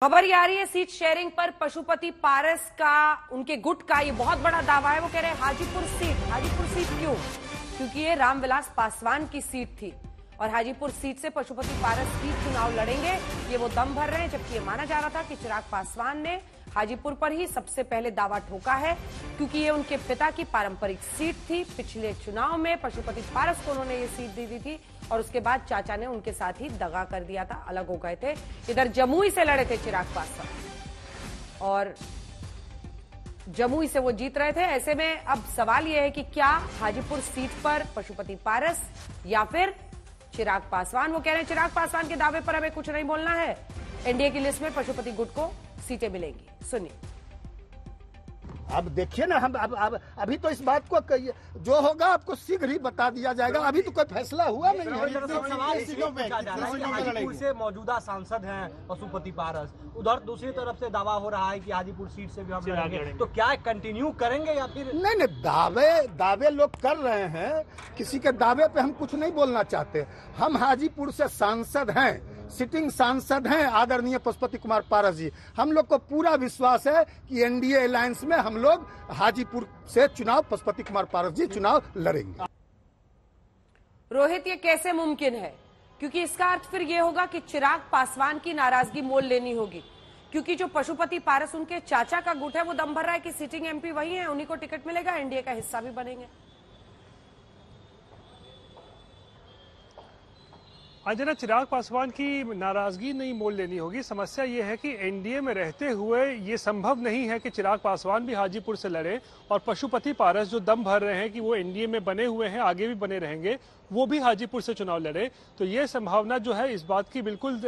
खबर ये आ रही है सीट शेयरिंग पर पशुपति पारस का, उनके गुट का ये बहुत बड़ा दावा है। वो कह रहे हैं हाजीपुर सीट क्यों? क्योंकि ये रामविलास पासवान की सीट थी और हाजीपुर सीट से पशुपति पारस ही चुनाव लड़ेंगे, ये वो दम भर रहे हैं। जबकि ये माना जा रहा था कि चिराग पासवान ने हाजीपुर पर ही सबसे पहले दावा ठोका है, क्योंकि ये उनके पिता की पारंपरिक सीट थी। पिछले चुनाव में पशुपति पारस को उन्होंने ये सीट दी थी और उसके बाद चाचा ने उनके साथ ही दगा कर दिया था, अलग हो गए थे। इधर जमुई से लड़े थे चिराग पासवान और जमुई से वो जीत रहे थे। ऐसे में अब सवाल यह है कि क्या हाजीपुर सीट पर पशुपति पारस या फिर चिराग पासवान? वो कह रहे हैं चिराग पासवान के दावे पर हमें कुछ नहीं बोलना है, एनडीए की लिस्ट में पशुपति गुट को सीटें मिलेंगी। सुनिए। अब देखिए ना, हम अब अभी तो इस बात को जो होगा आपको शीघ्र ही बता दिया जाएगा। अभी तो कोई फैसला हुआ नहीं है। हाजीपुर से मौजूदा सांसद हैं पशुपति पारस, उधर दूसरी तरफ से दावा हो रहा है कि हाजीपुर सीट से भी हम लड़ेंगे, तो क्या कंटिन्यू करेंगे या फिर नहीं, दावे लोग कर रहे हैं। किसी के दावे पे हम कुछ नहीं बोलना चाहते। हम हाजीपुर से सांसद हैं, सिटिंग सांसद हैं आदरणीय पशुपति कुमार पारस जी। हम लोग को पूरा विश्वास है कि एनडीए अलायंस में हम लोग हाजीपुर से चुनाव पशुपति कुमार पारस जी चुनाव लड़ेंगे। रोहित, ये कैसे मुमकिन है? क्योंकि इसका अर्थ फिर ये होगा कि चिराग पासवान की नाराजगी मोल लेनी होगी, क्योंकि जो पशुपति पारस उनके चाचा का गुट है वो दम भर रहा है कि सिटिंग एमपी वही है, उन्हीं को टिकट मिलेगा, एनडीए का हिस्सा भी बनेंगे। अंजना, चिराग पासवान की नाराजगी नहीं मोल लेनी होगी। समस्या ये है कि एनडीए में रहते हुए ये संभव नहीं है कि चिराग पासवान भी हाजीपुर से लड़े और पशुपति पारस जो दम भर रहे हैं कि वो एनडीए में बने हुए हैं, आगे भी बने रहेंगे, वो भी हाजीपुर से चुनाव लड़े। तो ये संभावना जो है इस बात की बिल्कुल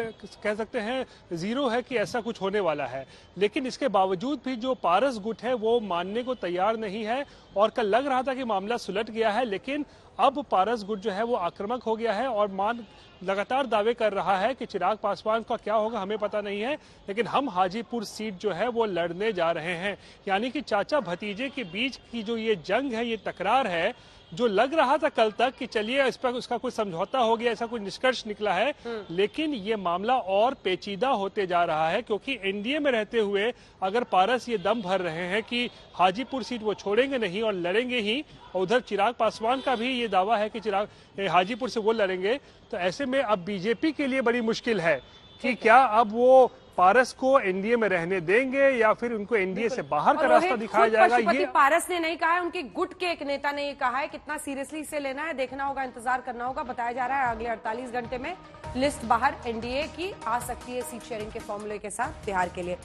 कह सकते हैं जीरो है कि ऐसा कुछ होने वाला है। लेकिन इसके बावजूद भी जो पारस गुट है वो मानने को तैयार नहीं है और कल लग रहा था कि मामला सुलट गया है, लेकिन अब पारस गुट जो है वो आक्रामक हो गया है और लगातार दावे कर रहा है कि चिराग पासवान का क्या होगा हमें पता नहीं है, लेकिन हम हाजीपुर सीट जो है वो लड़ने जा रहे हैं। यानी कि चाचा भतीजे के बीच की जो ये जंग है, ये तकरार है, जो लग रहा था कल तक कि चलिए इस पर उसका कोई समझौता हो गया, ऐसा कोई निष्कर्ष निकला है, लेकिन ये मामला और पेचीदा होते जा रहा है। क्योंकि एनडीए में रहते हुए अगर पारस ये दम भर रहे हैं कि हाजीपुर सीट वो छोड़ेंगे नहीं और लड़ेंगे ही, और उधर चिराग पासवान का भी ये दावा है कि चिराग हाजीपुर से वो लड़ेंगे, तो ऐसे में अब बीजेपी के लिए बड़ी मुश्किल है कि क्या अब वो पारस को एनडीए में रहने देंगे या फिर उनको एनडीए से बाहर का रास्ता दिखाया जाएगा। ये पारस ने नहीं कहा है, उनके गुट के एक नेता ने ये कहा है। कितना सीरियसली इसे लेना है देखना होगा, इंतजार करना होगा। बताया जा रहा है अगले 48 घंटे में लिस्ट बाहर एनडीए की आ सकती है सीट शेयरिंग के फॉर्मूले के साथ बिहार के लिए।